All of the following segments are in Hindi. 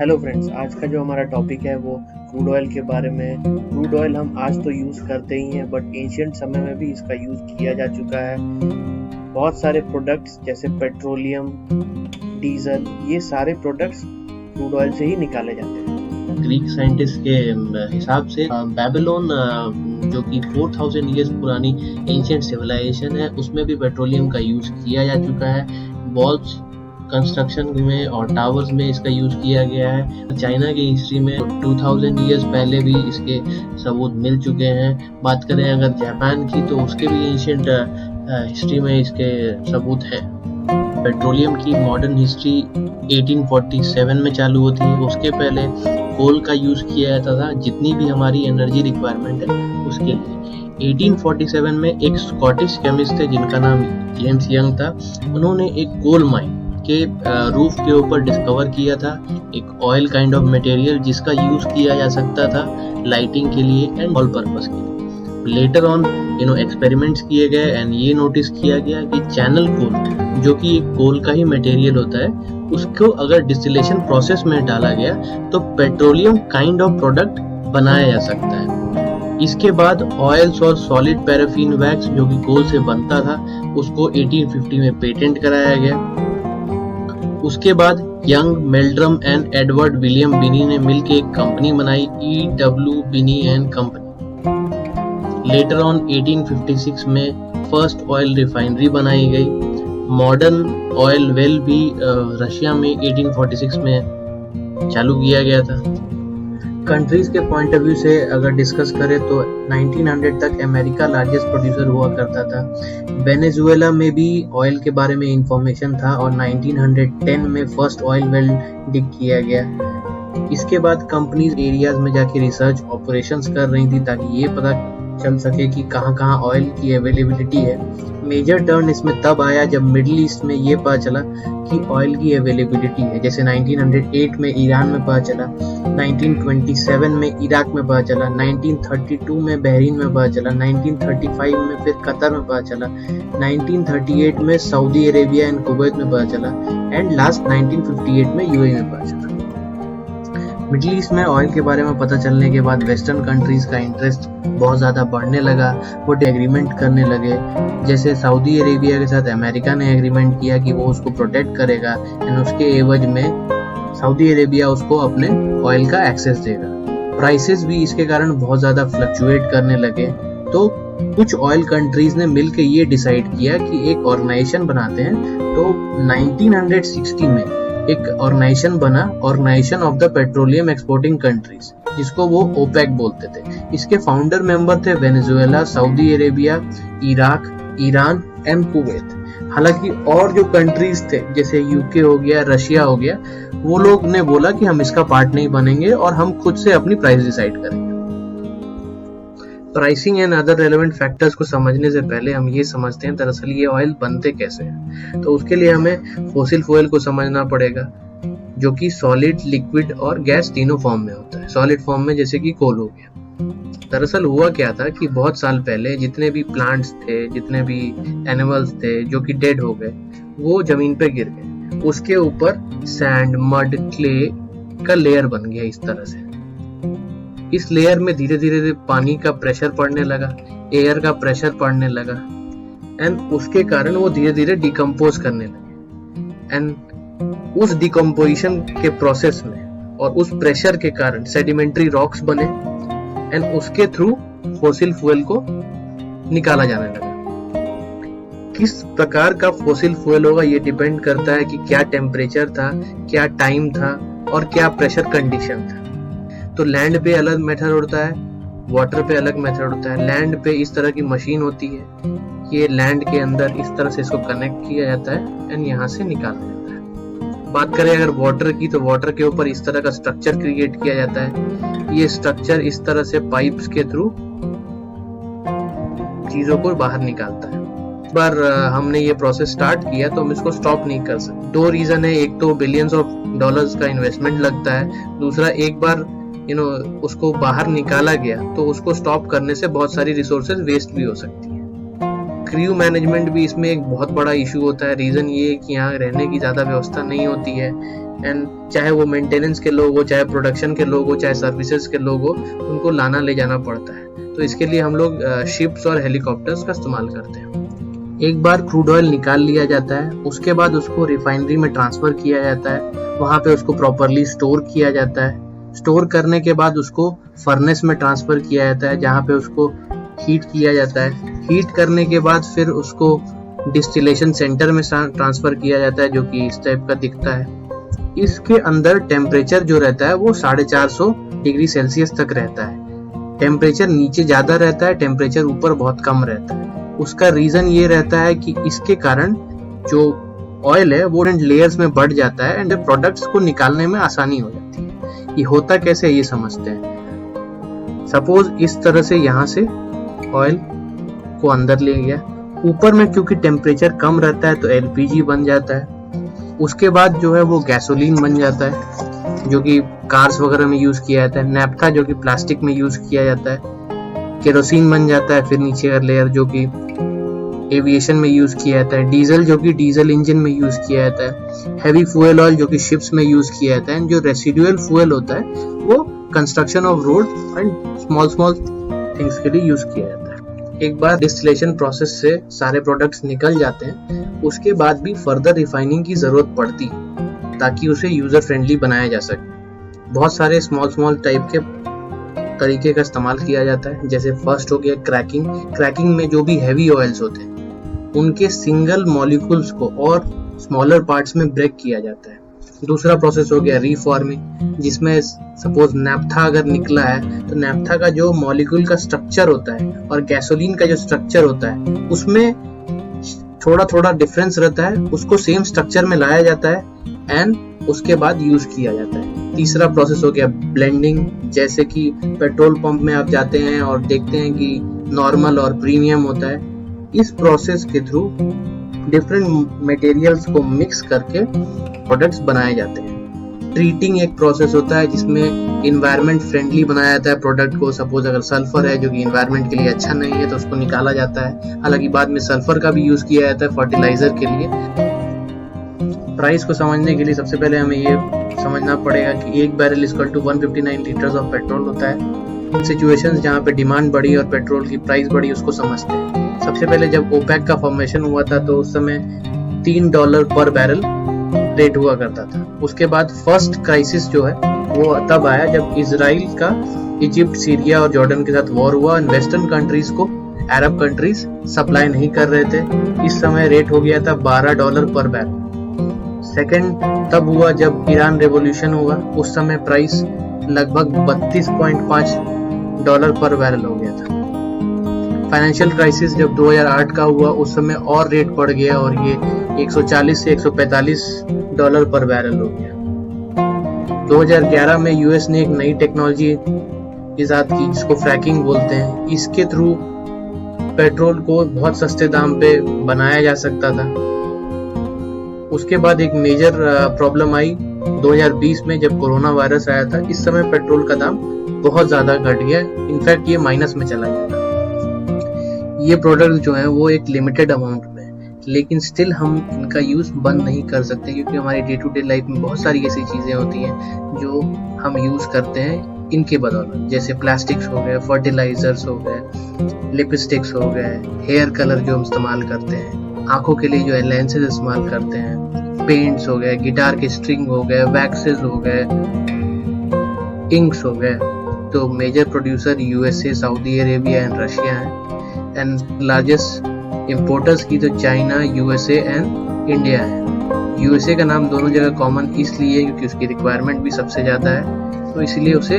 हेलो फ्रेंड्स, आज का जो हमारा टॉपिक है वो क्रूड ऑयल के बारे में है। क्रूड ऑयल हम आज तो यूज़ करते ही हैं, बट एंशिएंट समय में भी इसका यूज़ किया जा चुका है। बहुत सारे प्रोडक्ट्स जैसे पेट्रोलियम, डीजल, ये सारे प्रोडक्ट्स क्रूड ऑयल से ही निकाले जाते हैं। ग्रीक साइंटिस्ट के हिसाब से बेबीलोन जो कि 4000 ईयर्स पुरानी एंशिएंट सिविलाइजेशन है, उसमें भी पेट्रोलियम का यूज़ किया जा चुका है। वॉल्स कंस्ट्रक्शन में और टावर्स में इसका यूज़ किया गया है। चाइना की हिस्ट्री में 2000 ईयर्स पहले भी इसके सबूत मिल चुके हैं। बात करें अगर जापान की, तो उसके भी एंशिएंट हिस्ट्री में इसके सबूत हैं। पेट्रोलियम की मॉडर्न हिस्ट्री 1847 में चालू होती है। उसके पहले कोल का यूज़ किया जाता था जितनी भी हमारी एनर्जी रिक्वायरमेंट है उसके लिए। 1847 में एक स्कॉटिश केमिस्ट थे जिनका नाम जेम्स यंग था। उन्होंने एक कोल माइन के रूफ के ऊपर डिस्कवर किया था एक ऑयल काइंड ऑफ मटेरियल जिसका यूज़ किया जा सकता था लाइटिंग के लिए एंड ऑल पर्पस के लिए। लेटर ऑन एक्सपेरिमेंट्स किए गए एंड ये नोटिस किया गया कि चैनल कोल, जो कि एक कोल का ही मटेरियल होता है, उसको अगर डिस्टिलेशन प्रोसेस में डाला गया तो पेट्रोलियम काइंड ऑफ प्रोडक्ट बनाया जा सकता है। इसके बाद ऑयल्स और सॉलिड पैराफिन वैक्स जो कि कोल से बनता था, उसको 1850 में पेटेंट कराया गया। उसके बाद यंग, मेल्ड्रम एंड एडवर्ड विलियम बिनी ने मिलकर एक कंपनी बनाई, E.W. Binny and company. Later on 1856 में फर्स्ट ऑयल रिफाइनरी बनाई गई। मॉडर्न ऑयल वेल भी रशिया में 1846 में चालू किया गया था। कंट्रीज के पॉइंट ऑफ व्यू से अगर डिस्कस करें तो 1900 तक अमेरिका लार्जेस्ट प्रोड्यूसर हुआ करता था। वेनेजुएला में भी ऑयल के बारे में इंफॉर्मेशन था और 1910 में फर्स्ट ऑयल वेल डिग किया गया। इसके बाद कंपनीज एरियाज में जाके रिसर्च ऑपरेशंस कर रही थी ताकि ये पता चल सके कि कहाँ ऑयल की अवेलेबिलिटी है। मेजर टर्न इसमें तब आया जब मिडिल ईस्ट में ये पता चला कि ऑयल की अवेलेबिलिटी है। जैसे 1908 में ईरान में पता चला, 1927 में इराक में पता चला, 1932 में बहरीन में पता चला, 1935 में फिर कतर में पता चला, 1938 में सऊदी अरेबिया एंड कुवैत में पता चला एंड लास्ट 1958 में यूएई में पता चला। मिडिल ईस्ट में ऑयल के बारे में पता चलने के बाद वेस्टर्न कंट्रीज का इंटरेस्ट बहुत ज़्यादा बढ़ने लगा। वो एग्रीमेंट करने लगे। जैसे सऊदी अरेबिया के साथ अमेरिका ने एग्रीमेंट किया कि वो उसको प्रोटेक्ट करेगा एंड उसके एवज में सऊदी अरेबिया उसको अपने ऑयल का एक्सेस देगा। प्राइसेस भी इसके कारण बहुत ज़्यादा फ्लक्चुएट करने लगे। तो कुछ ऑयल कंट्रीज ने मिलकर ये डिसाइड किया कि एक ऑर्गेनाइजेशन बनाते हैं। तो 1960 में एक ऑर्गेनाइजेशन बना, organisation of the petroleum exporting countries, जिसको वो ओपेक बोलते थे। इसके फाउंडर मेंबर थे Venezuela, Saudi Arabia, Iraq, Iran and Kuwait. हालांकि और जो कंट्रीज थे जैसे यूके हो गया, रशिया हो गया, वो लोग ने बोला कि हम इसका पार्ट नहीं बनेंगे और हम खुद से अपनी प्राइस डिसाइड करेंगे। Pricing and other relevant factors को समझने से पहले हम ये समझते हैं दरअसल ये ऑयल बनते कैसे हैं। तो उसके लिए हमें फॉसिल फ्यूल को समझना पड़ेगा, जो कि सॉलिड, लिक्विड और गैस तीनों फॉर्म में होता है। सॉलिड फॉर्म में जैसे कि कोल हो गया। दरअसल हुआ क्या था कि बहुत साल पहले जितने भी प्लांट्स थे, जितने भी एनिमल्स थे जो कि डेड हो गए, वो जमीन पे गिर गए। उसके ऊपर सैंड, मड, क्ले का लेयर बन गया इस तरह से। इस लेयर में धीरे धीरे पानी का प्रेशर पड़ने लगा, एयर का प्रेशर पड़ने लगा एंड उसके कारण वो धीरे धीरे डिकम्पोज करने लगे। एंड उस डिकम्पोजिशन के प्रोसेस में और उस प्रेशर के कारण सेडिमेंट्री रॉक्स बने एंड उसके थ्रू फॉसिल फ्यूल को निकाला जाने लगा। किस प्रकार का फॉसिल फ्यूल होगा ये डिपेंड करता है कि क्या टेम्परेचर था, क्या टाइम था और क्या प्रेशर कंडीशन था। तो लैंड पे अलग मेथड होता है, वाटर पे अलग मेथड होता है। लैंड पे इस तरह की मशीन होती है, ये लैंड के अंदर इस तरह से इसको कनेक्ट किया जाता है एंड यहाँ से निकाला जाता है। बात करें अगर वाटर की, तो वाटर के ऊपर इस तरह का स्ट्रक्चर क्रिएट किया जाता है। ये स्ट्रक्चर इस तरह से पाइप्स के थ्रू चीजों को बाहर निकालता है। एक बार हमने ये प्रोसेस स्टार्ट किया तो हम इसको स्टॉप नहीं कर सकते। दो रीजन है, एक तो बिलियंस ऑफ डॉलर्स का इन्वेस्टमेंट लगता है, दूसरा एक बार उसको बाहर निकाला गया तो उसको स्टॉप करने से बहुत सारी रिसोर्सेज वेस्ट भी हो सकती है। क्रू मैनेजमेंट भी इसमें एक बहुत बड़ा इशू होता है। रीजन ये है कि यहाँ रहने की ज्यादा व्यवस्था नहीं होती है। एंड चाहे वो मेंटेनेंस के लोग हो, चाहे प्रोडक्शन के लोग हो, चाहे सर्विसेज के लोग हो, उनको लाना ले जाना पड़ता है। तो इसके लिए हम लोग शिप्स और हेलीकॉप्टर्स का इस्तेमाल करते हैं। एक बार क्रूड ऑयल निकाल लिया जाता है, उसके बाद उसको रिफाइनरी में ट्रांसफर किया जाता है, वहाँ पे उसको प्रॉपरली स्टोर किया जाता है। स्टोर करने के बाद उसको फर्नेस में ट्रांसफर किया जाता है, जहाँ पे उसको हीट किया जाता है। हीट करने के बाद फिर उसको डिस्टिलेशन सेंटर में ट्रांसफर किया जाता है, जो कि इस टाइप का दिखता है। इसके अंदर टेम्परेचर जो रहता है वो 450 डिग्री सेल्सियस तक रहता है। टेम्परेचर नीचे ज्यादा रहता है, टेम्परेचर ऊपर बहुत कम रहता है। उसका रीजन ये रहता है कि इसके कारण जो ऑयल है वो लेयर्स में बढ़ जाता है एंड प्रोडक्ट्स को निकालने में आसानी हो जाती है। ये होता कैसे ये समझते हैं। सपोज इस तरह से यहाँ से ऑयल को अंदर ले गया, ऊपर में क्योंकि टेम्परेचर कम रहता है तो एलपीजी बन जाता है। उसके बाद जो है वो गैसोलीन बन जाता है, जो कि कार्स वगैरह में यूज किया जाता है। नैफ्था जो कि प्लास्टिक में यूज किया जाता है। केरोसिन बन जाता है, फिर नीचे का लेयर जो कि एविएशन में यूज किया जाता है। डीजल जो कि डीजल इंजन में यूज किया जाता है। हैवी फ्यूल ऑयल जो कि शिप्स में यूज किया जाता है। जो रेसिडुअल फ्यूल होता है वो construction of road and small things के लिए यूज किया जाता है। एक बार डिस्टिलेशन प्रोसेस से सारे प्रोडक्ट्स निकल जाते हैं, उसके बाद भी फर्दर रिफाइनिंग की जरूरत पड़ती है ताकि उसे यूजर फ्रेंडली बनाया जा सके। बहुत सारे स्मॉल टाइप के तरीके का इस्तेमाल किया जाता है। जैसे फर्स्ट हो गया क्रैकिंग। क्रैकिंग में जो भी हैवी ऑयल्स होते हैं उनके सिंगल मॉलिक्यूल्स को और स्मॉलर पार्ट्स में ब्रेक किया जाता है। दूसरा प्रोसेस हो गया रीफॉर्मिंग, जिसमें सपोज नैफ्था अगर निकला है तो नैफ्था का जो मॉलिक्यूल का स्ट्रक्चर होता है और गैसोलीन का जो स्ट्रक्चर होता है उसमें थोड़ा डिफरेंस रहता है, उसको सेम स्ट्रक्चर में लाया जाता है एंड उसके बाद यूज किया जाता है। तीसरा प्रोसेस हो गया ब्लेंडिंग। जैसे कि पेट्रोल पंप में आप जाते हैं और देखते हैं कि नॉर्मल और प्रीमियम होता है। इस प्रोसेस के थ्रू डिफरेंट मटेरियल्स को मिक्स करके प्रोडक्ट्स बनाए जाते हैं। ट्रीटिंग एक प्रोसेस होता है जिसमें इन्वायरमेंट फ्रेंडली बनाया जाता है प्रोडक्ट को। सपोज अगर सल्फर है जो कि इन्वायरमेंट के लिए अच्छा नहीं है तो उसको निकाला जाता है। हालांकि बाद में सल्फर का भी यूज किया जाता है फर्टिलाइजर के लिए। प्राइस को समझने के लिए सबसे पहले हमें ये समझना पड़ेगा कि एक barrel equal to 159 litres of petrol होता है। सिचुएशंस जहाँ पे डिमांड बढ़ी और पेट्रोल की प्राइस बढ़ी उसको समझते हैं। सबसे पहले जब ओपेक का फॉर्मेशन हुआ था तो उस समय $3 पर बैरल रेट हुआ करता था। उसके बाद फर्स्ट क्राइसिस जो है वो तब आया जब इजराइल का इजिप्ट, सीरिया और जॉर्डन के साथ वॉर हुआ। वेस्टर्न कंट्रीज को अरब कंट्रीज सप्लाई नहीं कर रहे थे। इस समय रेट हो गया था $12 पर बैरल। सेकेंड तब हुआ जब ईरान रेवोल्यूशन हुआ, उस समय प्राइस लगभग $32.5 पर बैरल हो गया था। फाइनेंशियल क्राइसिस जब 2008 का हुआ उस समय और रेट बढ़ गया और ये 140 से $145 पर बैरल हो गया। 2011 में यूएस ने एक नई टेक्नोलॉजी इजाद की जिसको फ्रैकिंग बोलते हैं। इसके थ्रू पेट्रोल को बहुत सस्ते दाम पे बनाया जा सकता था। उसके बाद एक मेजर प्रॉब्लम आई 2020 में जब कोरोना वायरस आया था। इस समय पेट्रोल का दाम बहुत ज्यादा घट गया, इनफैक्ट ये माइनस में चला गया। ये प्रोडक्ट जो है वो एक लिमिटेड अमाउंट में, लेकिन स्टिल हम इनका यूज बंद नहीं कर सकते क्योंकि हमारी डे टू डे लाइफ में बहुत सारी ऐसी चीजें होती हैं जो हम यूज करते हैं इनके बदौलत। जैसे प्लास्टिक्स हो गए, फर्टिलाइजर्स हो गए, लिपस्टिक्स हो गए, हेयर कलर जो हम इस्तेमाल करते हैं, आंखों के लिए जो लेंसेज इस्तेमाल करते हैं, पेंट्स हो गए, गिटार के स्ट्रिंग हो गए, वैक्सेस हो गए, इंक्स हो गए। तो major producer USA, Saudi Arabia and Russia है। एंड लार्जेस्ट इंपोर्टर्स की तो चाइना, यूएसए एंड इंडिया है। यूएसए का नाम दोनों जगह कॉमन इसलिए क्योंकि उसकी रिक्वायरमेंट भी सबसे ज़्यादा है, तो इसलिए उसे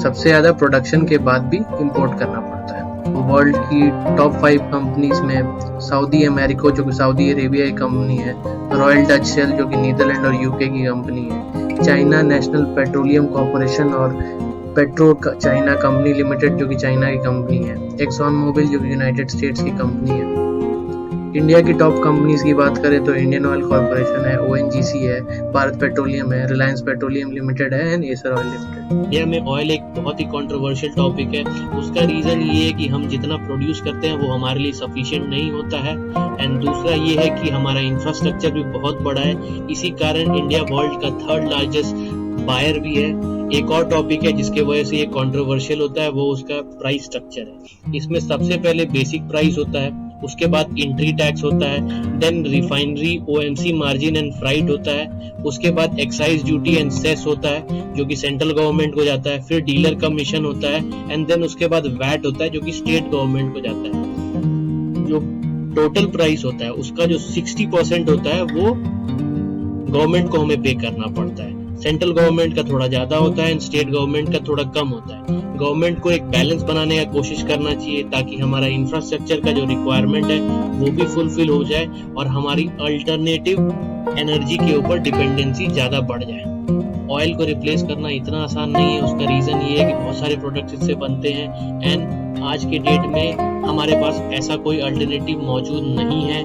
सबसे ज़्यादा प्रोडक्शन के बाद भी इंपोर्ट करना पड़ता है। वर्ल्ड की टॉप 5 कंपनीज में सऊदी अमेरिको जो कि सऊदी अरेबिया की कंपनी है, रॉयल डच शेल जो कि नीदरलैंड और यूके की कंपनी है, चाइना नेशनल पेट्रोलियम कॉर्पोरेशन और पेट्रो चाइना कंपनी लिमिटेड जो कि चाइना की कंपनी है, एक्सॉन मोबिल जो कि यूनाइटेड स्टेट्स की कंपनी है। इंडिया की टॉप कंपनीज की बात करें तो इंडियन ऑयल कॉर्पोरेशन है, ONGC है, भारत पेट्रोलियम है, रिलायंस पेट्रोलियम लिमिटेड है and Acer oil limited. India में ऑयल एक बहुत ही कंट्रोवर्शियल टॉपिक है। उसका रीजन ये है कि हम जितना प्रोड्यूस करते हैं वो हमारे लिए सफिशिएंट नहीं होता है, एंड दूसरा ये है कि हमारा इंफ्रास्ट्रक्चर भी बहुत बड़ा है। इसी कारण इंडिया वर्ल्ड का 3rd लार्जेस्ट बायर भी है। एक और टॉपिक है जिसके वजह से ये कंट्रोवर्शियल होता है, वो उसका प्राइस स्ट्रक्चर है। इसमें सबसे पहले बेसिक प्राइस होता है, उसके बाद एंट्री टैक्स होता है, then refinery OMC margin and freight होता है, उसके बाद एक्साइज ड्यूटी एंड सेस होता है जो कि सेंट्रल गवर्नमेंट को जाता है, फिर डीलर कमीशन होता है, एंड देन उसके बाद वैट होता है जो कि स्टेट गवर्नमेंट को जाता है। जो टोटल प्राइस होता है उसका जो 60% होता है वो गवर्नमेंट को हमें पे करना पड़ता है। सेंट्रल गवर्नमेंट का थोड़ा ज्यादा होता है एंड स्टेट गवर्नमेंट का थोड़ा कम होता है। गवर्नमेंट को एक बैलेंस बनाने का कोशिश करना चाहिए ताकि हमारा इंफ्रास्ट्रक्चर का जो रिक्वायरमेंट है वो भी फुलफिल हो जाए और हमारी अल्टरनेटिव एनर्जी के ऊपर डिपेंडेंसी ज्यादा बढ़ जाए। ऑयल को रिप्लेस करना इतना आसान नहीं है। उसका रीजन ये है कि बहुत सारे प्रोडक्ट्स इससे बनते हैं एंड आज के डेट में हमारे पास ऐसा कोई अल्टरनेटिव मौजूद नहीं है।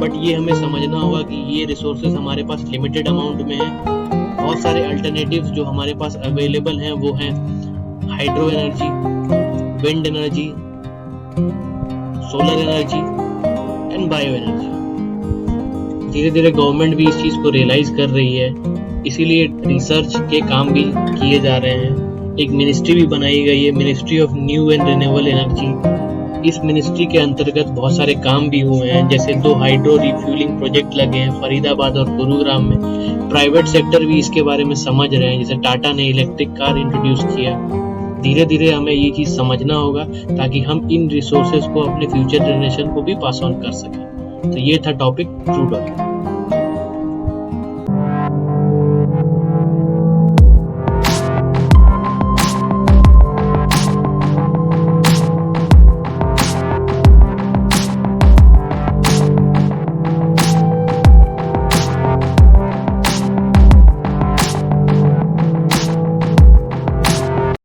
बट ये हमें समझना होगा कि ये रिसोर्सेज हमारे पास लिमिटेड अमाउंट में है। बहुत सारे अल्टरनेटिव्स जो हमारे पास अवेलेबल हैं वो हैं hydro energy, wind energy, solar energy and bio energy. धीरे धीरे गवर्नमेंट भी इस चीज को रियलाइज कर रही है, इसीलिए रिसर्च के काम भी किए जा रहे हैं। एक मिनिस्ट्री भी बनाई गई है, ministry of new and renewable energy. इस मिनिस्ट्री के अंतर्गत बहुत सारे काम भी हुए हैं, जैसे 2 हाइड्रो रिफ्यूलिंग प्रोजेक्ट लगे हैं फरीदाबाद और गुरुग्राम में। प्राइवेट सेक्टर भी इसके बारे में समझ रहे हैं, जैसे टाटा ने इलेक्ट्रिक कार इंट्रोड्यूस किया। धीरे धीरे हमें ये चीज समझना होगा ताकि हम इन रिसोर्सेज को अपने फ्यूचर जनरेशन को भी पास ऑन कर सकें। तो ये था टॉपिक क्रूड ऑयल।